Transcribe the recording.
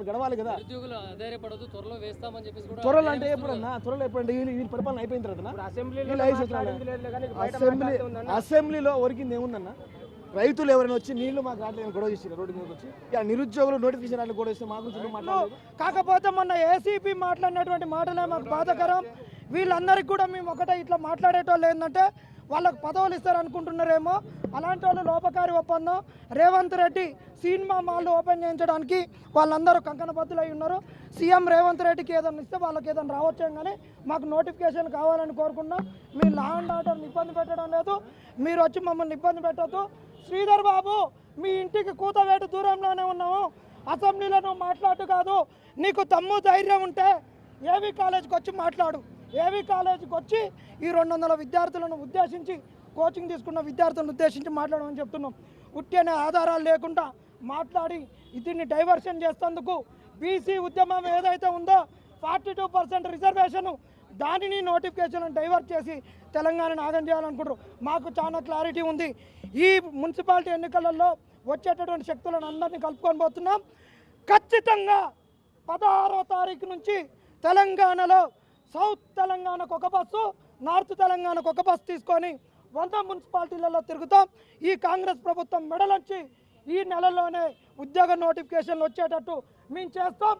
సంవత్సరాలు గడవాలి కదా. త్వరలో అంటే ఎప్పుడన్నా త్వరలో ఎప్పుడంటే వీళ్ళ పరిపాలన అయిపోయిన తర్వాత అసెంబ్లీలో ఒరికింది ఏముందన్న? రైతులు ఎవరైనా వచ్చి నీళ్లు మాకు రావట్లేదు గొడవ చేసి రోడ్డు మీదకి వచ్చి నిరుద్యోగులు నోటిఫికేషన్ రాట్లు గొడవ చేస్తే మా గురించి మాట్లాడలేదు. కాకపోతే మొన్న ఏసీపీ మాట్లాడినటువంటి మాటలే మాకు బాధాకరం. వీళ్ళందరికీ కూడా మేము ఒకటే ఇట్లా మాట్లాడేటోళ్ళు ఏంటంటే వాళ్ళకు పదవులు ఇస్తారనుకుంటున్నారేమో. అలాంటి వాళ్ళు లోపకారి ఒప్పందం. Revanth Reddy cinema mall open చేయించడానికి వాళ్ళందరూ కంకణబద్దులై ఉన్నారు. సీఎం రేవంత్ రెడ్డికి ఏదైనా ఇస్తే వాళ్ళకి ఏదైనా రావచ్చేం, కానీ మాకు నోటిఫికేషన్ కావాలని కోరుకున్నాం. మీ లా అండ్ ఆర్డర్ని ఇబ్బంది పెట్టడం లేదు, మీరు వచ్చి మమ్మల్ని ఇబ్బంది పెట్టద్దు. శ్రీధర్ బాబు, మీ ఇంటికి కూతవేటు దూరంలోనే ఉన్నాము. అసెంబ్లీలో నువ్వు మాట్లాడు కాదు, నీకు తమ్ము ధైర్యం ఉంటే ఏవీ కాలేజీకి వచ్చి మాట్లాడు. ఏవీ కాలేజీకి వచ్చి ఈ 200 విద్యార్థులను ఉద్దేశించి, కోచింగ్ తీసుకున్న విద్యార్థులను ఉద్దేశించి మాట్లాడమని చెప్తున్నాం. ఉట్టి అనే ఆధారాలు లేకుండా మాట్లాడి దీన్ని డైవర్షన్ చేసేందుకు బీసీ ఉద్యమం ఏదైతే ఉందో 42% రిజర్వేషన్, దానిని నోటిఫికేషన్ డైవర్ట్ చేసి తెలంగాణను ఆగం చేయాలనుకుంటారు. మాకు చాలా క్లారిటీ ఉంది. ఈ మున్సిపాలిటీ ఎన్నికలలో వచ్చేటటువంటి శక్తులను అందరినీ కలుపుకొని పోతున్నాం. ఖచ్చితంగా 16వ తారీఖు నుంచి తెలంగాణలో సౌత్ తెలంగాణకు ఒక బస్సు, నార్త్ తెలంగాణకు ఒక బస్సు తీసుకొని 100 మున్సిపాలిటీలలో తిరుగుతాం. ఈ కాంగ్రెస్ ప్రభుత్వం మెడలంచి ఈ నెలలోనే ఉద్యోగ నోటిఫికేషన్లు వచ్చేటట్టు మేము చేస్తాం.